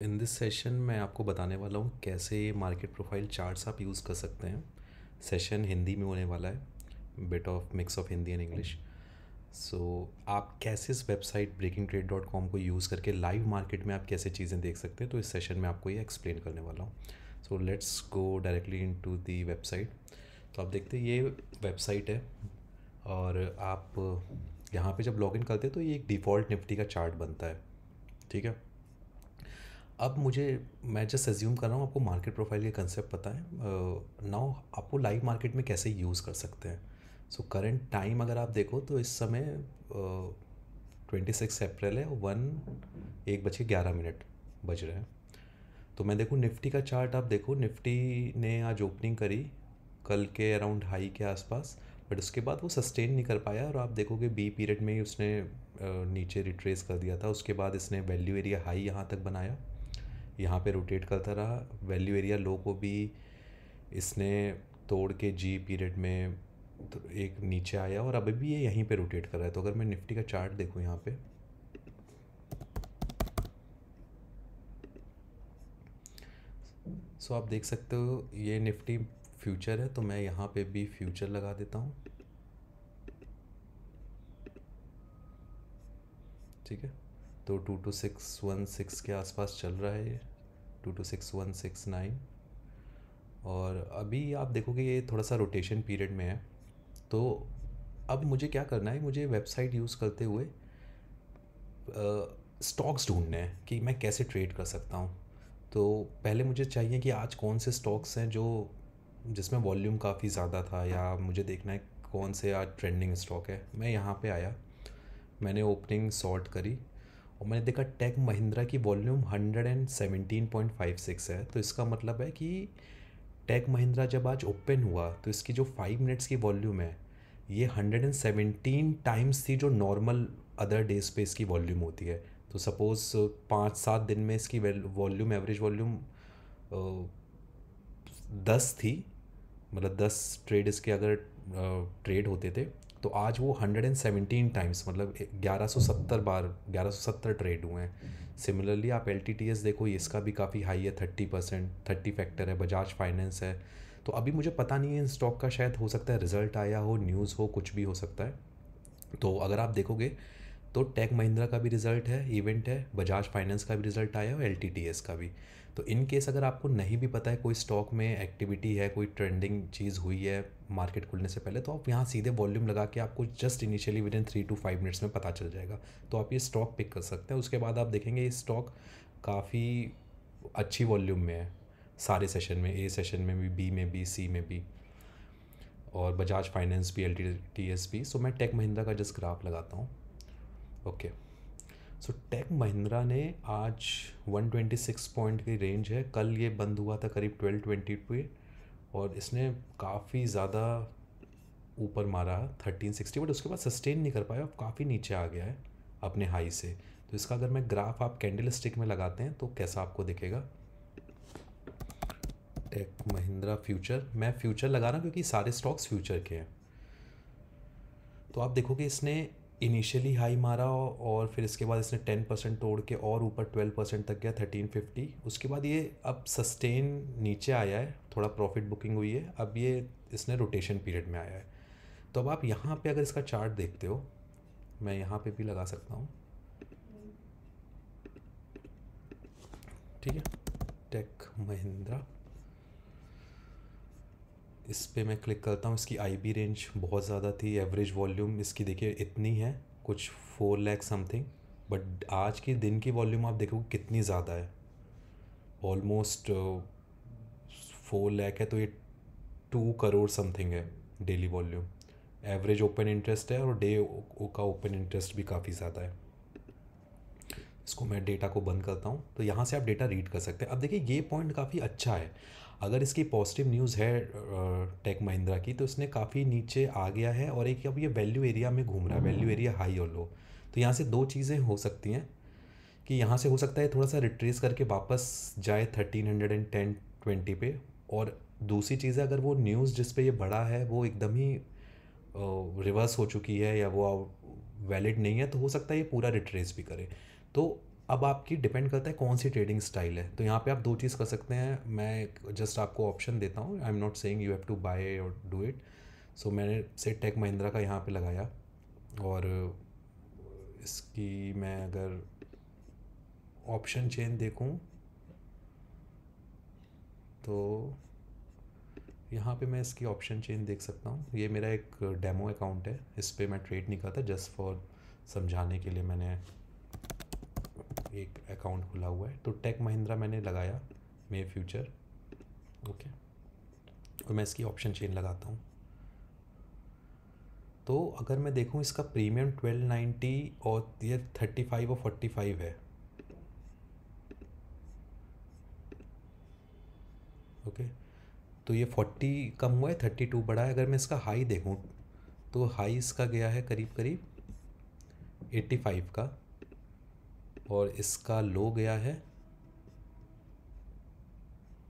In this session मैं आपको बताने वाला हूँ कैसे मार्केट प्रोफाइल चार्ट्स आप यूज़ कर सकते हैं। सेशन हिंदी में होने वाला है, bit of mix of Hindi and English. So आप कैसे इस वेबसाइट breakingtrade.com को यूज़ करके लाइव मार्केट में आप कैसे चीज़ें देख सकते हैं, तो इस सेशन में आपको ये एक्सप्लेन करने वाला हूँ। So let's go directly into the website. तो आप देखते हैं ये वेबसाइट है और आप यहाँ पे जब लॉगिन करते हैं तो ये एक डिफ़ॉल्ट निफ्टी का चार्ट बनता है। ठीक है, अब मैं जस्ट एज्यूम कर रहा हूँ आपको मार्केट प्रोफाइल के कंसेप्ट पता है। नाउ आपको लाइव मार्केट में कैसे यूज़ कर सकते हैं। सो करंट टाइम अगर आप देखो तो इस समय 26 अप्रैल है, 1:11 बज रहे हैं। तो मैं देखूँ निफ्टी का चार्ट, आप देखो निफ्टी ने आज ओपनिंग करी कल के अराउंड हाई के आसपास, बट उसके बाद वो सस्टेन नहीं कर पाया और आप देखोगे बी पीरियड में ही उसने नीचे रिट्रेस कर दिया था। उसके बाद इसने वैल्यू एरिया हाई यहाँ तक बनाया, यहाँ पे रोटेट करता रहा, वैल्यू एरिया लो को भी इसने तोड़ के जी पीरियड में तो एक नीचे आया और अभी भी ये यहीं पे रोटेट कर रहा है। तो अगर मैं निफ्टी का चार्ट देखूँ यहाँ पे, सो आप देख सकते हो ये निफ्टी फ्यूचर है, तो मैं यहाँ पे भी फ्यूचर लगा देता हूँ। ठीक है, तो 22616 के आसपास चल रहा है ये, 226,169। और अभी आप देखोगे ये थोड़ा सा रोटेशन पीरियड में है। तो अब मुझे क्या करना है, मुझे वेबसाइट यूज़ करते हुए स्टॉक्स ढूंढने हैं कि मैं कैसे ट्रेड कर सकता हूँ। तो पहले मुझे चाहिए कि आज कौन से स्टॉक्स हैं जो जिसमें वॉल्यूम काफ़ी ज़्यादा था, या मुझे देखना है कौन से आज ट्रेंडिंग स्टॉक है। मैं यहाँ पे आया, मैंने ओपनिंग सॉर्ट करी और मैंने देखा टेक महिंद्रा की वॉल्यूम 117.56 है। तो इसका मतलब है कि टेक महिंद्रा जब आज ओपन हुआ तो इसकी जो 5 मिनट्स की वॉल्यूम है ये 117 टाइम्स थी जो नॉर्मल अदर डेज पे इसकी वॉल्यूम होती है। तो सपोज़ 5-7 दिन में इसकी वॉल्यूम, एवरेज वॉल्यूम 10 थी, मतलब 10 ट्रेड इसके अगर ट्रेड होते थे, तो आज वो 117 टाइम्स, मतलब 1170 ट्रेड हुए हैं। सिमिलरली आप एल देखो, ये इसका भी काफ़ी हाई है, 30%, 30 फैक्टर है, बजाज फाइनेंस है। तो अभी मुझे पता नहीं है इन स्टॉक का, शायद हो सकता है रिजल्ट आया हो, न्यूज़ हो, कुछ भी हो सकता है। तो अगर आप देखोगे तो टेक महिंद्रा का भी रिज़ल्ट है, इवेंट है, बजाज फाइनेंस का भी रिज़ल्ट आया और एल का भी। तो इन केस अगर आपको नहीं भी पता है कोई स्टॉक में एक्टिविटी है, कोई ट्रेंडिंग चीज़ हुई है मार्केट खुलने से पहले, तो आप यहाँ सीधे वॉल्यूम लगा के आपको just initially with in 3 to 5 minutes में पता चल जाएगा। तो आप ये स्टॉक पिक कर सकते हैं। उसके बाद आप देखेंगे ये स्टॉक काफ़ी अच्छी वॉल्यूम में है, सारे सेशन में, ए सेशन में भी, बी में भी, सी में भी, और बजाज फाइनेंस भी, एल भी। सो मैं टेक महिंद्रा का जस्ट ग्राफ लगाता हूँ। ओके, सो टेक महिंद्रा ने आज 126 पॉइंट की रेंज है, कल ये बंद हुआ था करीब 1220 पे और इसने काफ़ी ज़्यादा ऊपर मारा 1360, बट उसके बाद सस्टेन नहीं कर पाया, काफ़ी नीचे आ गया है अपने हाई से। तो इसका अगर मैं ग्राफ आप कैंडल स्टिक में लगाते हैं तो कैसा आपको दिखेगा। टेक महिंद्रा फ्यूचर, मैं फ्यूचर लगा रहा हूँ क्योंकि सारे स्टॉक्स फ्यूचर के हैं। तो आप देखोगे इसने इनिशियली हाई मारा और फिर इसके बाद इसने 10% तोड़ के और ऊपर 12% तक गया, 1350। उसके बाद ये अब सस्टेन नीचे आया है, थोड़ा प्रॉफिट बुकिंग हुई है, अब ये इसने रोटेशन पीरियड में आया है। तो अब आप यहाँ पे अगर इसका चार्ट देखते हो, मैं यहाँ पे भी लगा सकता हूँ। ठीक है, टेक महिंद्रा, इस पे मैं क्लिक करता हूँ। इसकी आईबी रेंज बहुत ज़्यादा थी, एवरेज वॉल्यूम इसकी देखिए इतनी है, कुछ 4 लाख समथिंग, बट आज की दिन की वॉल्यूम आप देखोगे कितनी ज़्यादा है, ऑलमोस्ट 4 लाख है। तो ये 2 करोड़ समथिंग है daily volume. Average open interest है और डे का ओपन इंटरेस्ट भी काफ़ी ज़्यादा है। इसको मैं डेटा को बंद करता हूँ, तो यहाँ से आप डेटा रीड कर सकते हैं। अब देखिए ये पॉइंट काफ़ी अच्छा है, अगर इसकी पॉजिटिव न्यूज़ है टेक महिंद्रा की, तो इसने काफ़ी नीचे आ गया है और एक अब ये वैल्यू एरिया में घूम रहा है, वैल्यू एरिया हाई और लो। तो यहाँ से दो चीज़ें हो सकती हैं कि यहाँ से हो सकता है थोड़ा सा रिट्रेस करके वापस जाए 1310-20 पे, और दूसरी चीज़ है अगर वो न्यूज़ जिस पे ये बढ़ा है वो एकदम ही रिवर्स हो चुकी है या वो वैलिड नहीं है, तो हो सकता है ये पूरा रिट्रेस भी करे। तो अब आपकी डिपेंड करता है कौन सी ट्रेडिंग स्टाइल है। तो यहाँ पे आप दो चीज़ कर सकते हैं, मैं जस्ट आपको ऑप्शन देता हूँ, I am not saying you have to buy और डू इट। सो मैंने से टेक महिंद्रा का यहाँ पे लगाया, और इसकी मैं अगर ऑप्शन चेन देखूँ तो यहाँ पे मैं इसकी ऑप्शन चेन देख सकता हूँ। ये मेरा एक डेमो अकाउंट है, इस पर मैं ट्रेड नहीं करता, जस्ट फॉर समझाने के लिए मैंने एक अकाउंट खुला हुआ है। तो टेक महिंद्रा मैंने लगाया, मे फ्यूचर, ओके, और मैं इसकी ऑप्शन चेन लगाता हूँ। तो अगर मैं देखूँ इसका प्रीमियम 1290 और ये 35 और 45 है, ओके। तो ये 40 कम हुआ है, 32 बढ़ा है। अगर मैं इसका हाई देखूँ तो हाई इसका गया है करीब करीब 85 का, और इसका लो गया है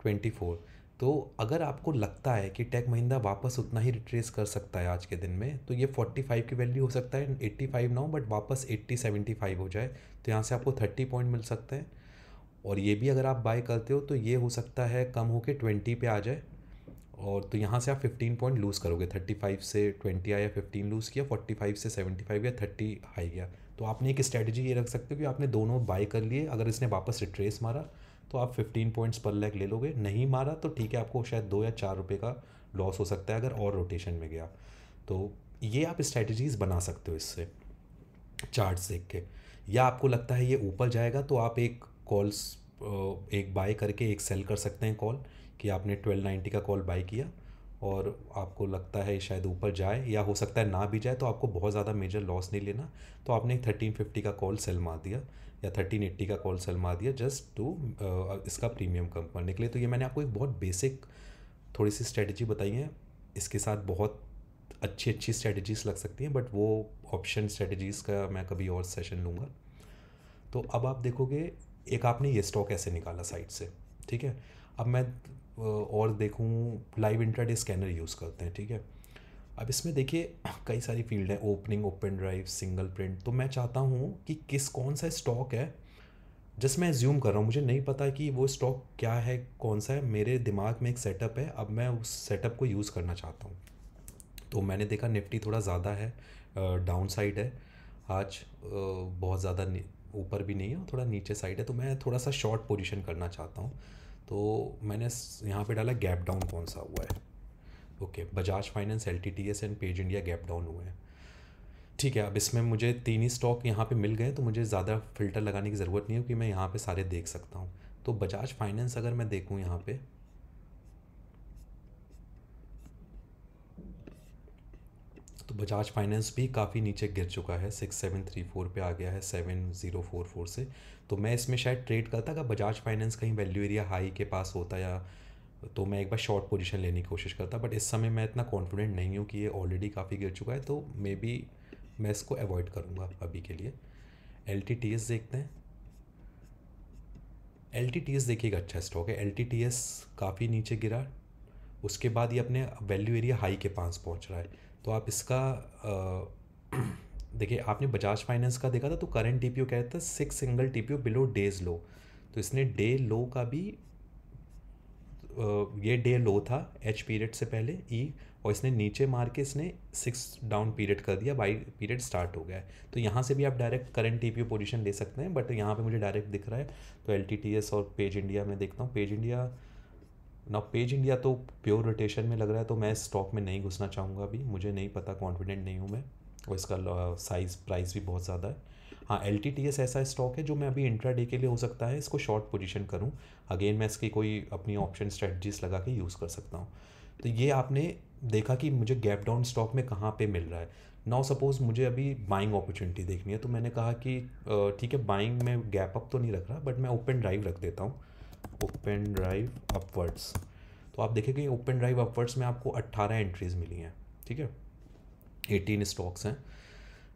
24। तो अगर आपको लगता है कि टेक महिंद्रा वापस उतना ही रिट्रेस कर सकता है आज के दिन में, तो ये 45 की वैल्यू हो सकता है 85 ना हो, बट वापस 80-75 हो जाए, तो यहाँ से आपको 30 पॉइंट मिल सकते हैं। और ये भी अगर आप बाय करते हो तो ये हो सकता है कम होके 20 पे आ जाए, और तो यहाँ से आप 15 पॉइंट लूज़ करोगे। 35 से 20 आया, 15 लूज़ किया, 45 से 75 या 30 हाई गया। तो आपने एक स्ट्रैटेजी ये रख सकते हो कि आपने दोनों बाय कर लिए, अगर इसने वापस रिट्रेस मारा तो आप 15 पॉइंट्स पर लेग ले लोगे, नहीं मारा तो ठीक है, आपको शायद 2 या 4 रुपये का लॉस हो सकता है अगर और रोटेशन में गया। तो ये आप स्ट्रैटेजीज़ बना सकते हो इससे, चार्ट्स देख के। या आपको लगता है ये ऊपर जाएगा तो आप एक कॉल्स, एक बाय करके एक सेल कर सकते हैं कॉल, कि आपने 1290 का कॉल बाय किया और आपको लगता है शायद ऊपर जाए, या हो सकता है ना भी जाए, तो आपको बहुत ज़्यादा मेजर लॉस नहीं लेना, तो आपने 1350 का कॉल सेल मार दिया या 1380 का कॉल सेल मार दिया, जस्ट टू इसका प्रीमियम कम करने के लिए। तो ये मैंने आपको एक बहुत बेसिक थोड़ी सी स्ट्रेटजी बताई है, इसके साथ बहुत अच्छी अच्छी स्ट्रेटजीज़ लग सकती हैं, बट वो ऑप्शन स्ट्रेटजीज़ का मैं कभी और सेशन लूँगा। तो अब आप देखोगे, एक आपने ये स्टॉक ऐसे निकाला साइड से, ठीक है। अब मैं और देखूँ, लाइव इंट्राडे स्कैनर यूज़ करते हैं, ठीक है। अब इसमें देखिए कई सारी फील्ड है, opening, open drive, single print. तो मैं चाहता हूँ कि कौन सा स्टॉक है, जस्ट मैं एज्यूम कर रहा हूँ, मुझे नहीं पता कि वो स्टॉक क्या है, कौन सा है। मेरे दिमाग में एक सेटअप है, अब मैं उस सेटअप को यूज़ करना चाहता हूँ। तो मैंने देखा निफ्टी थोड़ा ज़्यादा है, डाउन साइड है आज, बहुत ज़्यादा ऊपर भी नहीं है, थोड़ा नीचे साइड है, तो मैं थोड़ा सा शॉर्ट पोजीशन करना चाहता हूँ। तो मैंने यहाँ पे डाला गैप डाउन कौन सा हुआ है, okay, Bajaj finance, LTTS and page India gap down हुए हैं, ठीक है। अब इसमें मुझे 3 ही स्टॉक यहाँ पे मिल गए, तो मुझे ज़्यादा फिल्टर लगाने की ज़रूरत नहीं है, क्योंकि मैं यहाँ पे सारे देख सकता हूँ। तो बजाज फाइनेंस अगर मैं देखूँ यहाँ पे, तो बजाज फाइनेंस भी काफ़ी नीचे गिर चुका है, 6734 पे आ गया है 7044 से। तो मैं इसमें शायद ट्रेड करता, अगर बजाज फाइनेंस कहीं वैल्यू एरिया हाई के पास होता, या तो मैं एक बार शॉर्ट पोजीशन लेने की कोशिश करता, बट इस समय मैं इतना कॉन्फिडेंट नहीं हूँ कि ये ऑलरेडी काफ़ी गिर चुका है, तो मे बी मैं इसको अवॉइड करूँगा अभी के लिए। LTTS देखते हैं। LTTS देखिए एक अच्छा स्टॉक है। LTTS काफ़ी नीचे गिरा, उसके बाद ये अपने वैल्यू एरिया हाई के पास पहुंच रहा है। तो आप इसका देखिए, आपने बजाज फाइनेंस का देखा था, तो करंट TPO कहता है 6 सिंगल TPO बिलो डेज लो। तो इसने डे लो का भी, ये डे लो था H पीरियड से पहले E, और इसने नीचे मार के इसने 6 डाउन पीरियड कर दिया, बाई पीरियड स्टार्ट हो गया है। तो यहाँ से भी आप डायरेक्ट करंट TPO पोजीशन ले सकते हैं, बट यहाँ पे मुझे डायरेक्ट दिख रहा है। तो LTTS और पेज इंडिया में देखता हूँ। पेज इंडिया तो प्योर रोटेशन में लग रहा है, तो मैं स्टॉक में नहीं घुसना चाहूँगा अभी, मुझे नहीं पता, कॉन्फिडेंट नहीं हूँ मैं, और इसका साइज़ प्राइस भी बहुत ज़्यादा है। हाँ, LTTS ऐसा स्टॉक है जो मैं अभी इंट्राडे के लिए हो सकता है इसको शॉर्ट पोजीशन करूँ, अगेन मैं इसकी कोई अपनी ऑप्शन स्ट्रेटजीज लगा के यूज़ कर सकता हूँ। तो ये आपने देखा कि मुझे गैप डाउन स्टॉक में कहाँ पे मिल रहा है। नाउ सपोज़ मुझे अभी बाइंग अपॉर्चुनिटी देखनी है, तो मैंने कहा कि ठीक है, बाइंग में गैप अप तो नहीं रख रहा, बट मैं ओपन ड्राइव रख देता हूँ, ओपन ड्राइव अपवर्ड्स। तो आप देखेंगे ओपन ड्राइव अपवर्ड्स में आपको 18 एंट्रीज मिली हैं, ठीक है, 18 स्टॉक्स हैं।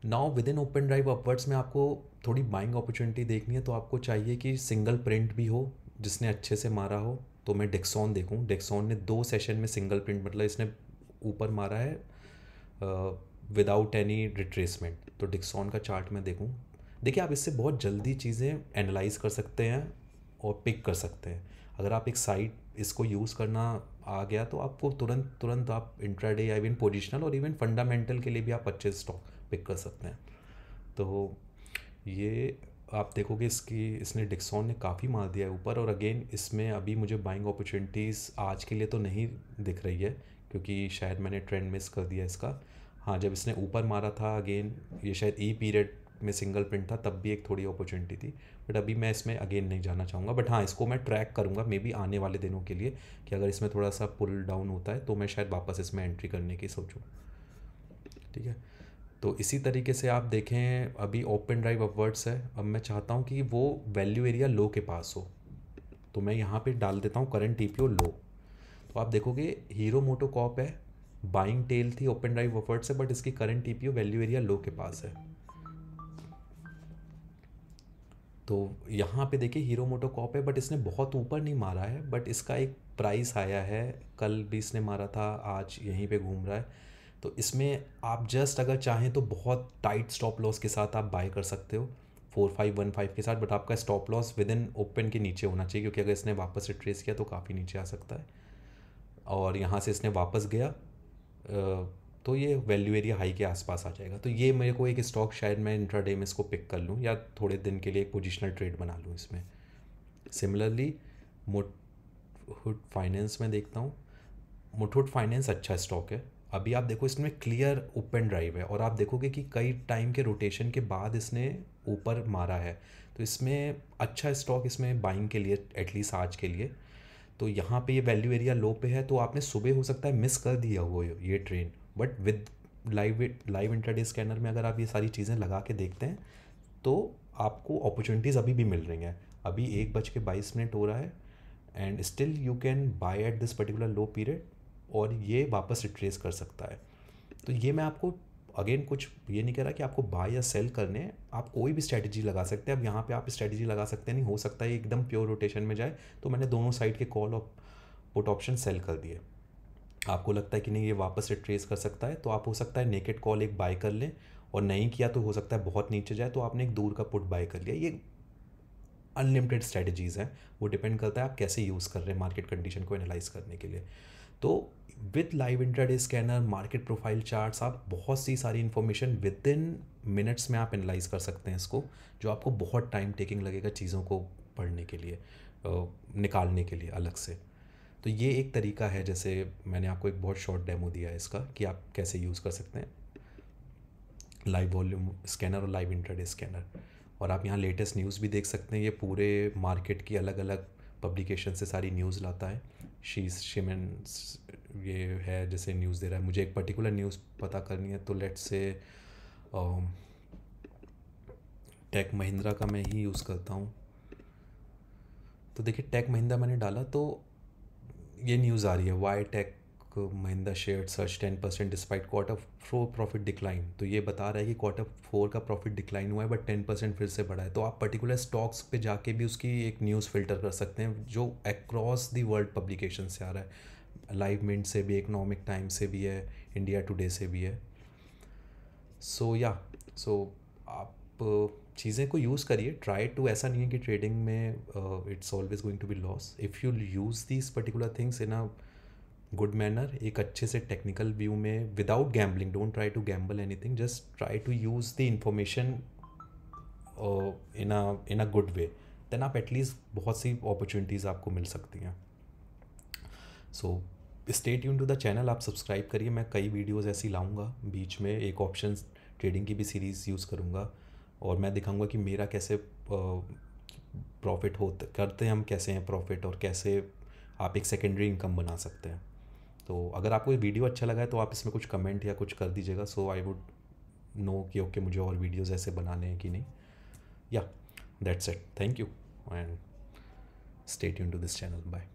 Now with in open drive upwards में आपको थोड़ी बाइंग अपॉर्चुनिटी देखनी है, तो आपको चाहिए कि सिंगल प्रिंट भी हो, जिसने अच्छे से मारा हो। तो मैं डेक्सॉन देखूं, डेक्सॉन ने 2 सेशन में सिंगल प्रिंट, मतलब इसने ऊपर मारा है विदाउट एनी रिट्रेसमेंट। तो डेक्सॉन का चार्ट मैं देखूं, देखिए, आप इससे बहुत जल्दी चीज़ें एनालाइज़ कर सकते हैं और पिक कर सकते हैं। अगर आप एक साइट इसको यूज़ करना आ गया तो आपको तुरंत तुरंत आप इंट्राडे या इवन पोजिशनल और इवन फंडामेंटल के लिए भी आप अच्छे स्टॉक पिक कर सकते हैं। तो ये आप देखोगे इसने डिक्सॉन ने काफ़ी मार दिया है ऊपर, और अगेन इसमें अभी मुझे बाइंग अपॉर्चुनिटीज़ आज के लिए तो नहीं दिख रही है, क्योंकि शायद मैंने ट्रेंड मिस कर दिया इसका। हाँ, जब इसने ऊपर मारा था अगेन, ये शायद ई पीरियड में सिंगल प्रिंट था, तब भी एक थोड़ी अपॉर्चुनिटी थी, बट अभी मैं इसमें अगेन नहीं जाना चाहूँगा। बट हाँ, इसको मैं ट्रैक करूँगा मे बी आने वाले दिनों के लिए, कि अगर इसमें थोड़ा सा पुल डाउन होता है तो मैं शायद वापस इसमें एंट्री करने की सोचूँ। ठीक है, तो इसी तरीके से आप देखें, अभी ओपन ड्राइव अपवर्ड्स है। अब मैं चाहता हूँ कि वो वैल्यू एरिया लो के पास हो, तो मैं यहाँ पे डाल देता हूँ करंट टीपीओ लो। तो आप देखोगे हीरो मोटो कॉप है, बाइंग टेल थी ओपन ड्राइव अपवर्ड से, बट इसकी current TPO value area low के पास है। तो यहाँ पे देखिए हीरो मोटो कॉप है, बट इसने बहुत ऊपर नहीं मारा है, बट इसका एक प्राइस आया है, कल भी इसने मारा था, आज यहीं पे घूम रहा है। तो इसमें आप जस्ट अगर चाहें तो बहुत टाइट स्टॉप लॉस के साथ आप बाय कर सकते हो 4515 के साथ, बट आपका stop loss with in open के नीचे होना चाहिए, क्योंकि अगर इसने वापस से ट्रेस किया तो काफ़ी नीचे आ सकता है। और यहाँ से इसने वापस गया तो ये वैल्यू एरिया हाई के आसपास आ जाएगा। तो ये मेरे को एक स्टॉक शायद मैं इंट्राडे में इसको पिक कर लूँ, या थोड़े दिन के लिए एक पोजिशनल ट्रेड बना लूँ इसमें। सिमिलरली मुथूट फाइनेंस में देखता हूँ, मुथूट फाइनेंस अच्छा स्टॉक है। अभी आप देखो इसमें क्लियर ओपन ड्राइव है, और आप देखोगे कि कई टाइम के रोटेशन के बाद इसने ऊपर मारा है, तो इसमें अच्छा स्टॉक इसमें बाइंग के लिए एटलीस्ट आज के लिए। तो यहाँ पे ये वैल्यू एरिया लो पे है, तो आपने सुबह हो सकता है मिस कर दिया हो ये train, but with live intraday scanner में अगर आप ये सारी चीज़ें लगा के देखते हैं तो आपको अपॉर्चुनिटीज़ अभी भी मिल रही हैं। अभी 1:22 हो रहा है, and still you can by at this particular low period, और ये वापस रिट्रेस कर सकता है। तो ये मैं आपको अगेन कुछ ये नहीं कह रहा कि आपको बाय या सेल करने हैं, आप कोई भी स्ट्रैटेजी लगा सकते हैं। अब यहाँ पे आप स्ट्रैटेजी लगा सकते नहीं, हो सकता है एकदम प्योर रोटेशन में जाए, तो मैंने दोनों साइड के कॉल और पुट ऑप्शन सेल कर दिए। आपको लगता है कि नहीं ये वापस से ट्रेस कर सकता है, तो आप हो सकता है नेकेड कॉल एक बाय कर लें, और नहीं किया तो हो सकता है बहुत नीचे जाए तो आपने एक दूर का पुट बाय कर लिया। ये अनलिमिटेड स्ट्रैटेजीज़ हैं, वो डिपेंड करता है आप कैसे यूज़ कर रहे हैं मार्केट कंडीशन को एनालाइज करने के लिए। तो with live intraday scanner, market profile charts, आप बहुत सी सारी इन्फॉर्मेशन विद इन मिनट्स में आप एनालाइज कर सकते हैं इसको, जो आपको बहुत टाइम टेकिंग लगेगा चीज़ों को पढ़ने के लिए, निकालने के लिए अलग से। तो ये एक तरीका है, जैसे मैंने आपको एक बहुत शॉर्ट डेमो दिया है इसका, कि आप कैसे यूज़ कर सकते हैं लाइव वॉल्यूम स्कैनर और लाइव इंट्राडे स्कैनर। और आप यहाँ लेटेस्ट न्यूज़ भी देख सकते हैं, ये पूरे मार्केट की अलग अलग पब्लिकेशन से सारी न्यूज़ लाता है। शिमन ये है जैसे न्यूज़ दे रहा है, मुझे एक पर्टिकुलर न्यूज़ पता करनी है, तो लेट्स से टेक महिंद्रा का मैं ही यूज़ करता हूँ। तो देखिए टेक महिंद्रा मैंने डाला तो ये न्यूज़ आ रही है, why Tech Mahindra share surge 10% despite Q4 profit decline. तो ये बता रहा है कि Q4 का प्रॉफिट डिक्लाइन हुआ है, बट 10% फिर से बढ़ा है। तो आप पर्टिकुलर स्टॉक्स पे जाके भी उसकी एक न्यूज़ फिल्टर कर सकते हैं, जो अक्रॉस द वर्ल्ड पब्लिकेशन से आ रहा है। लाइव मिंट से भी, इकोनॉमिक टाइम्स से भी है, इंडिया टुडे से भी है। सो आप चीज़ें को यूज़ करिए, ट्राई टू, ऐसा नहीं है कि ट्रेडिंग में it's always going to be loss. If you use these particular things in a good manner, एक अच्छे से टेक्निकल व्यू में, without gambling, don't try to gamble anything, just try to use the information in a good way, then आप at least बहुत सी opportunities आपको मिल सकती हैं। So stay tune to the channel, आप सब्सक्राइब करिए, मैं कई वीडियोज़ ऐसी लाऊंगा, बीच में एक ऑप्शन ट्रेडिंग की भी सीरीज़ यूज़ करूँगा, और मैं दिखाऊंगा कि मेरा कैसे प्रॉफिट करते हैं हम, कैसे हैं प्रॉफिट, और कैसे आप एक सेकेंडरी इनकम बना सकते हैं। तो अगर आपको ये वीडियो अच्छा लगा है तो आप इसमें कुछ कमेंट या कुछ कर दीजिएगा, सो आई वुड नो कि ओके मुझे और वीडियोज़ ऐसे बनाने हैं कि नहीं। या that's it, thank you and stay tune to this channel, bye.